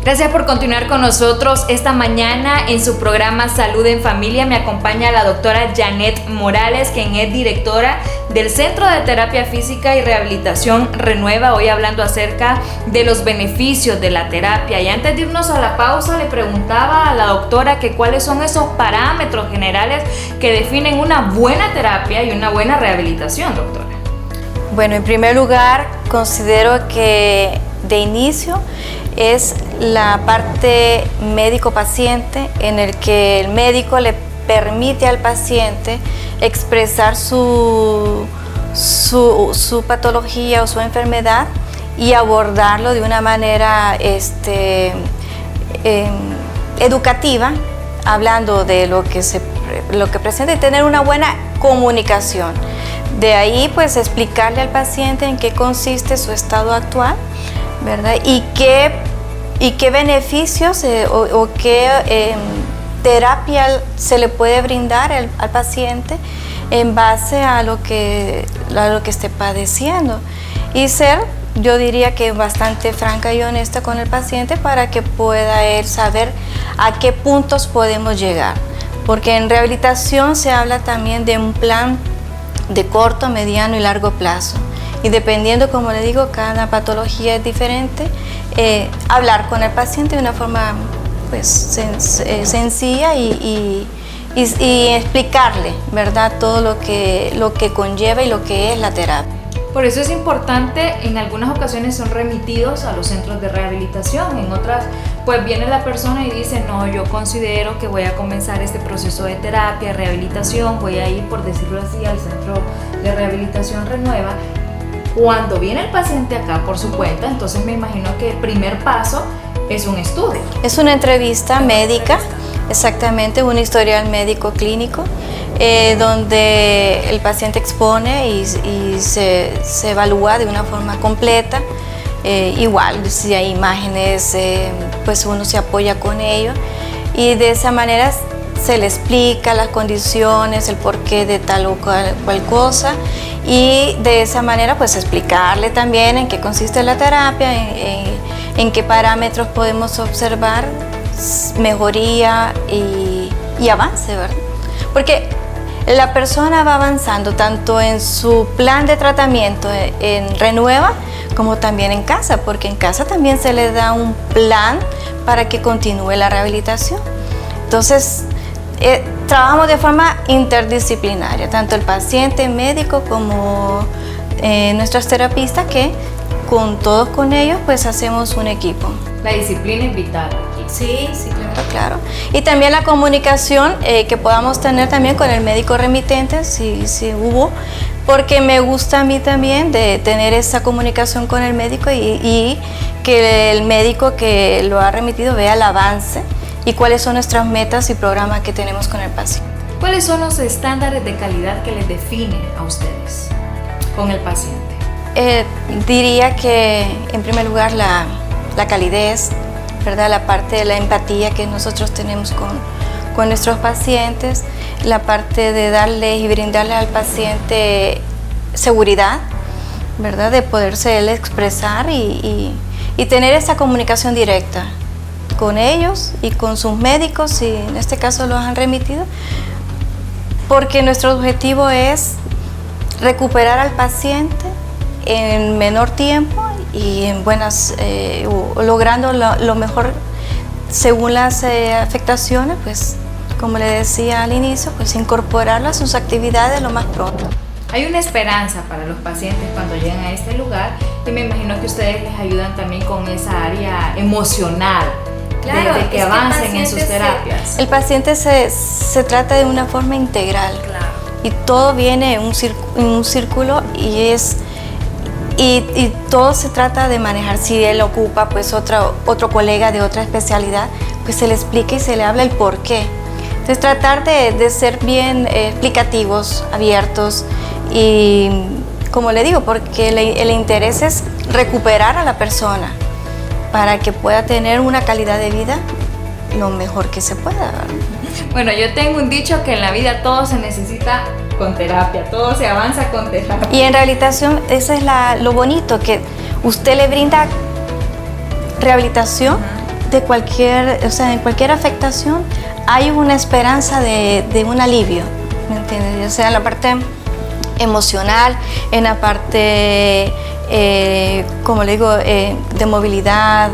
Gracias por continuar con nosotros esta mañana en su programa Salud en Familia. Me acompaña la doctora Janet Morales, quien es directora del Centro de Terapia Física y Rehabilitación Renueva, hoy hablando acerca de los beneficios de la terapia. Y antes de irnos a la pausa, le preguntaba a la doctora que cuáles son esos parámetros generales que definen una buena terapia y una buena rehabilitación, doctora. Bueno, en primer lugar, considero que de inicio es la parte médico-paciente, en el que el médico le permite al paciente expresar su patología o su enfermedad y abordarlo de una manera educativa, hablando de lo que presenta y tener una buena comunicación. De ahí, pues, explicarle al paciente en qué consiste su estado actual, ¿verdad? Y qué beneficios o qué terapia se le puede brindar al paciente en base a lo que esté padeciendo. Y ser, yo diría que bastante franca y honesta con el paciente para que pueda él saber a qué puntos podemos llegar. Porque en rehabilitación se habla también de un plan de corto, mediano y largo plazo. Y dependiendo, como le digo, cada patología es diferente, hablar con el paciente de una forma, pues, sencilla y explicarle, ¿verdad?, todo lo que conlleva y lo que es la terapia. Por eso es importante, en algunas ocasiones son remitidos a los centros de rehabilitación, en otras pues viene la persona y dice, no, yo considero que voy a comenzar este proceso de terapia, rehabilitación, voy a ir, por decirlo así, al Centro de Rehabilitación Renueva. Cuando viene el paciente acá por su cuenta, entonces me imagino que el primer paso es un estudio. Es una entrevista médica, exactamente, un historial médico clínico, donde el paciente expone y se evalúa de una forma completa. Igual, si hay imágenes, pues uno se apoya con ello y de esa manera se le explica las condiciones, el porqué de tal o cual cosa, y de esa manera pues explicarle también en qué consiste la terapia, en qué parámetros podemos observar mejoría y avance, ¿verdad? Porque la persona va avanzando tanto en su plan de tratamiento en Renueva como también en casa, porque en casa también se le da un plan para que continúe la rehabilitación. Entonces, trabajamos de forma interdisciplinaria, tanto el paciente, el médico, como nuestras terapistas, que todos con ellos pues hacemos un equipo. La disciplina es vital. Sí, claro. Y también la comunicación que podamos tener también con el médico remitente, si hubo, porque me gusta a mí también de tener esa comunicación con el médico y que el médico que lo ha remitido vea el avance y cuáles son nuestras metas y programas que tenemos con el paciente. ¿Cuáles son los estándares de calidad que les definen a ustedes con el paciente? Diría que en primer lugar la calidez, ¿verdad? La parte de la empatía que nosotros tenemos con nuestros pacientes, la parte de darle y brindarle al paciente seguridad, ¿verdad? De poderse él expresar y tener esa comunicación directa con ellos y con sus médicos, si en este caso los han remitido, porque nuestro objetivo es recuperar al paciente en menor tiempo y en logrando lo mejor según las afectaciones, pues como le decía al inicio, pues incorporarlo a sus actividades lo más pronto. Hay una esperanza para los pacientes cuando llegan a este lugar y me imagino que ustedes les ayudan también con esa área emocional. Claro, de que avancen en sus terapias. El paciente se trata de una forma integral. Claro. Y todo viene en un círculo y todo se trata de manejar. Si él ocupa pues otro colega de otra especialidad, pues se le explica y se le habla el por qué. Entonces tratar de ser bien explicativos, abiertos y, como le digo, porque el interés es recuperar a la persona para que pueda tener una calidad de vida lo mejor que se pueda, ¿verdad? Bueno, yo tengo un dicho que en la vida todo se necesita con terapia, todo se avanza con terapia. Y en rehabilitación, eso es lo bonito, que usted le brinda rehabilitación de cualquier, o sea, en cualquier afectación hay una esperanza de un alivio, ¿me entiendes? O sea, en la parte emocional, en la parte, como le digo, de movilidad,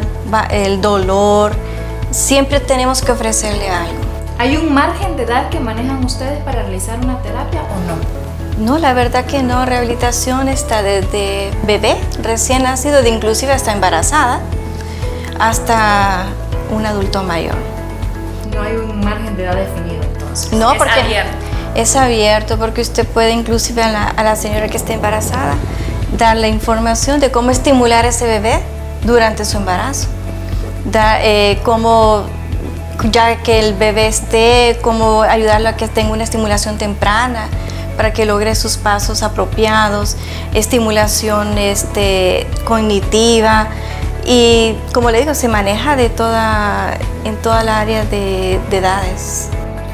el dolor, siempre tenemos que ofrecerle algo. ¿Hay un margen de edad que manejan ustedes para realizar una terapia o no? No, la verdad que no. Rehabilitación está desde bebé, recién nacido, inclusive hasta embarazada, hasta un adulto mayor. No hay un margen de edad definido entonces. No, es porque abierto. Es abierto, porque usted puede inclusive a la señora que esté embarazada darle información de cómo estimular a ese bebé durante su embarazo. Cómo, ya que el bebé esté, cómo ayudarlo a que tenga una estimulación temprana para que logre sus pasos apropiados, estimulación cognitiva, y como le digo, se maneja en toda la área de edades.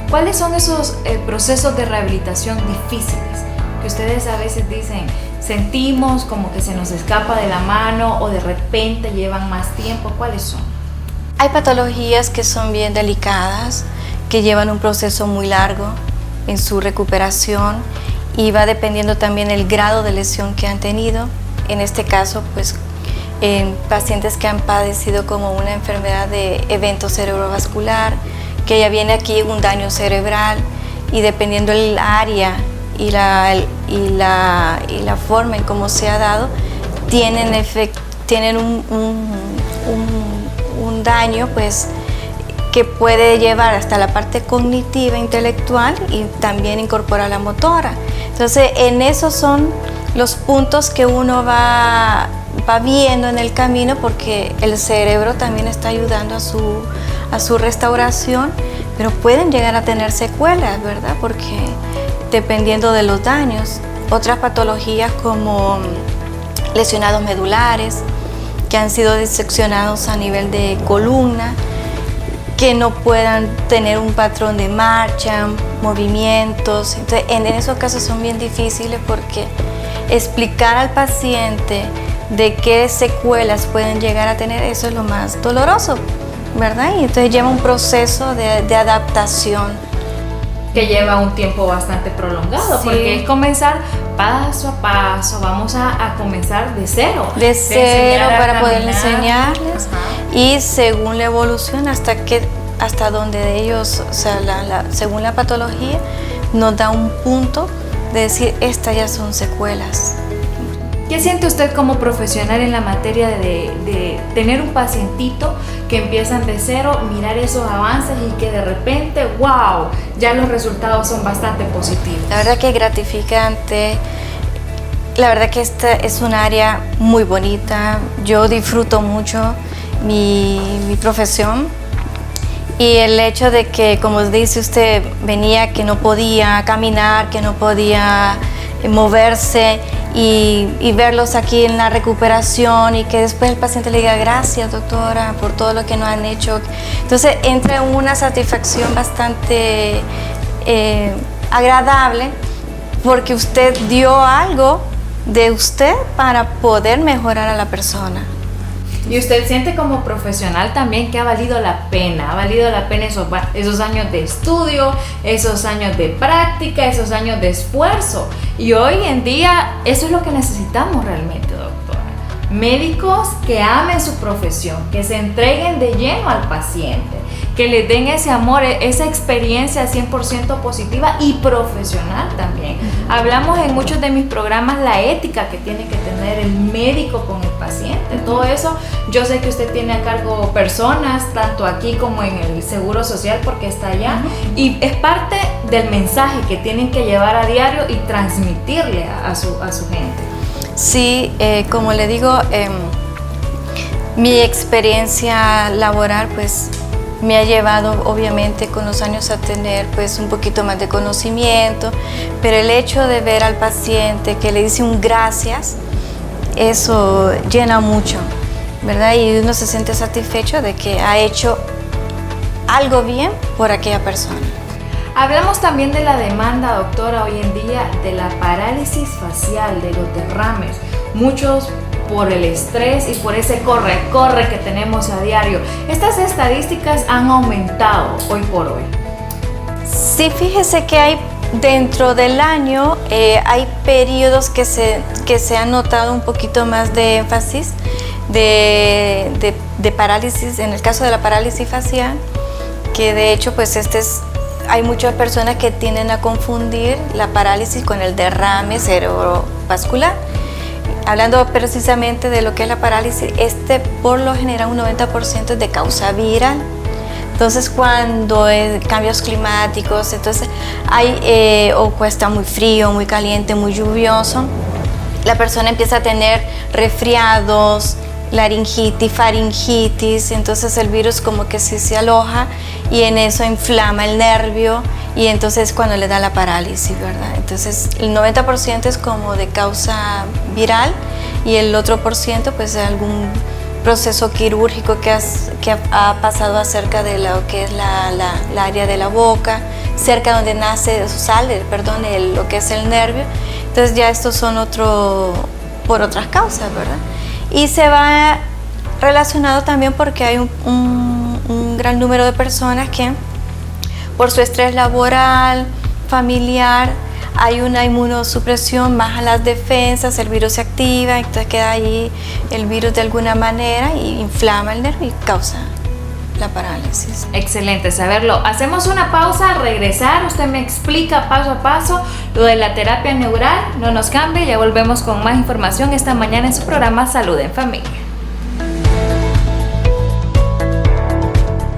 ¿Cuáles son esos procesos de rehabilitación difíciles que ustedes a veces dicen, sentimos como que se nos escapa de la mano o de repente llevan más tiempo? ¿Cuáles son? Hay patologías que son bien delicadas, que llevan un proceso muy largo en su recuperación, y va dependiendo también el grado de lesión que han tenido. En este caso, pues, en pacientes que han padecido como una enfermedad de evento cerebrovascular, que ya viene aquí un daño cerebral, y dependiendo el área y la forma en cómo se ha dado, tienen un daño, pues, que puede llevar hasta la parte cognitiva, intelectual, y también incorpora la motora. Entonces, en esos son los puntos que uno va viendo en el camino, porque el cerebro también está ayudando a su restauración, pero pueden llegar a tener secuelas, ¿verdad? Porque dependiendo de los daños, otras patologías como lesionados medulares, que han sido diseccionados a nivel de columna, que no puedan tener un patrón de marcha, movimientos. Entonces, en esos casos son bien difíciles, porque explicar al paciente de qué secuelas pueden llegar a tener, eso es lo más doloroso, ¿verdad? Y entonces lleva un proceso de adaptación. Que lleva un tiempo bastante prolongado, Sí. porque es comenzar paso a paso, vamos a comenzar de cero. De cero para poder caminar. enseñarles. Ajá. Y según la evolución, hasta donde ellos, o sea, según la patología, nos da un punto de decir, estas ya son secuelas. ¿Qué siente usted como profesional en la materia de tener un pacientito que empiezan de cero, mirar esos avances y que de repente, wow, ya los resultados son bastante positivos? La verdad que es gratificante. La verdad que esta es un área muy bonita. Yo disfruto mucho mi profesión. Y el hecho de que, como dice usted, venía que no podía caminar, que no podía moverse, y verlos aquí en la recuperación, y que después el paciente le diga gracias, doctora, por todo lo que nos han hecho. Entonces entra una satisfacción bastante agradable, porque usted dio algo de usted para poder mejorar a la persona. Y usted siente como profesional también que ha valido la pena esos años de estudio, esos años de práctica, esos años de esfuerzo. Y hoy en día eso es lo que necesitamos realmente, doctora. Médicos que amen su profesión, que se entreguen de lleno al paciente, que le den ese amor, esa experiencia 100% positiva y profesional también. Hablamos en muchos de mis programas la ética que tiene que tener el médico con el paciente. Todo eso, yo sé que usted tiene a cargo personas, tanto aquí como en el Seguro Social, porque está allá, y es parte del mensaje que tienen que llevar a diario y transmitirle a su gente. Sí, como le digo, mi experiencia laboral, pues, me ha llevado obviamente con los años a tener, pues, un poquito más de conocimiento, pero el hecho de ver al paciente que le dice un gracias, eso llena mucho, ¿verdad? Y uno se siente satisfecho de que ha hecho algo bien por aquella persona. Hablamos también de la demanda, doctora, hoy en día, de la parálisis facial, de los derrames. Muchos por el estrés y por ese corre que tenemos a diario. ¿Estas estadísticas han aumentado hoy por hoy? Sí, fíjese que hay dentro del año, hay periodos que se han notado un poquito más de énfasis de parálisis, en el caso de la parálisis facial, que de hecho pues hay muchas personas que tienden a confundir la parálisis con el derrame cerebrovascular. Hablando precisamente de lo que es la parálisis, por lo general un 90% es de causa viral. Entonces cuando cambios climáticos, entonces o está muy frío, muy caliente, muy lluvioso, la persona empieza a tener resfriados, laringitis, faringitis, entonces el virus como que sí se aloja y en eso inflama el nervio y entonces cuando le da la parálisis, ¿verdad? Entonces el 90% es como de causa viral y el otro % pues de algún proceso quirúrgico que ha pasado acerca de lo que es la área de la boca, cerca donde sale lo que es el nervio. Entonces ya estos son por otras causas, ¿verdad? Y se va relacionado también porque hay un gran número de personas que por su estrés laboral, familiar, hay una inmunosupresión, baja las defensas, el virus se activa, entonces queda ahí el virus de alguna manera y inflama el nervio y causa la parálisis. Excelente saberlo. Hacemos una pausa, al regresar usted me explica paso a paso lo de la terapia neural. No nos cambie, ya volvemos con más información esta mañana en su programa Salud en Familia.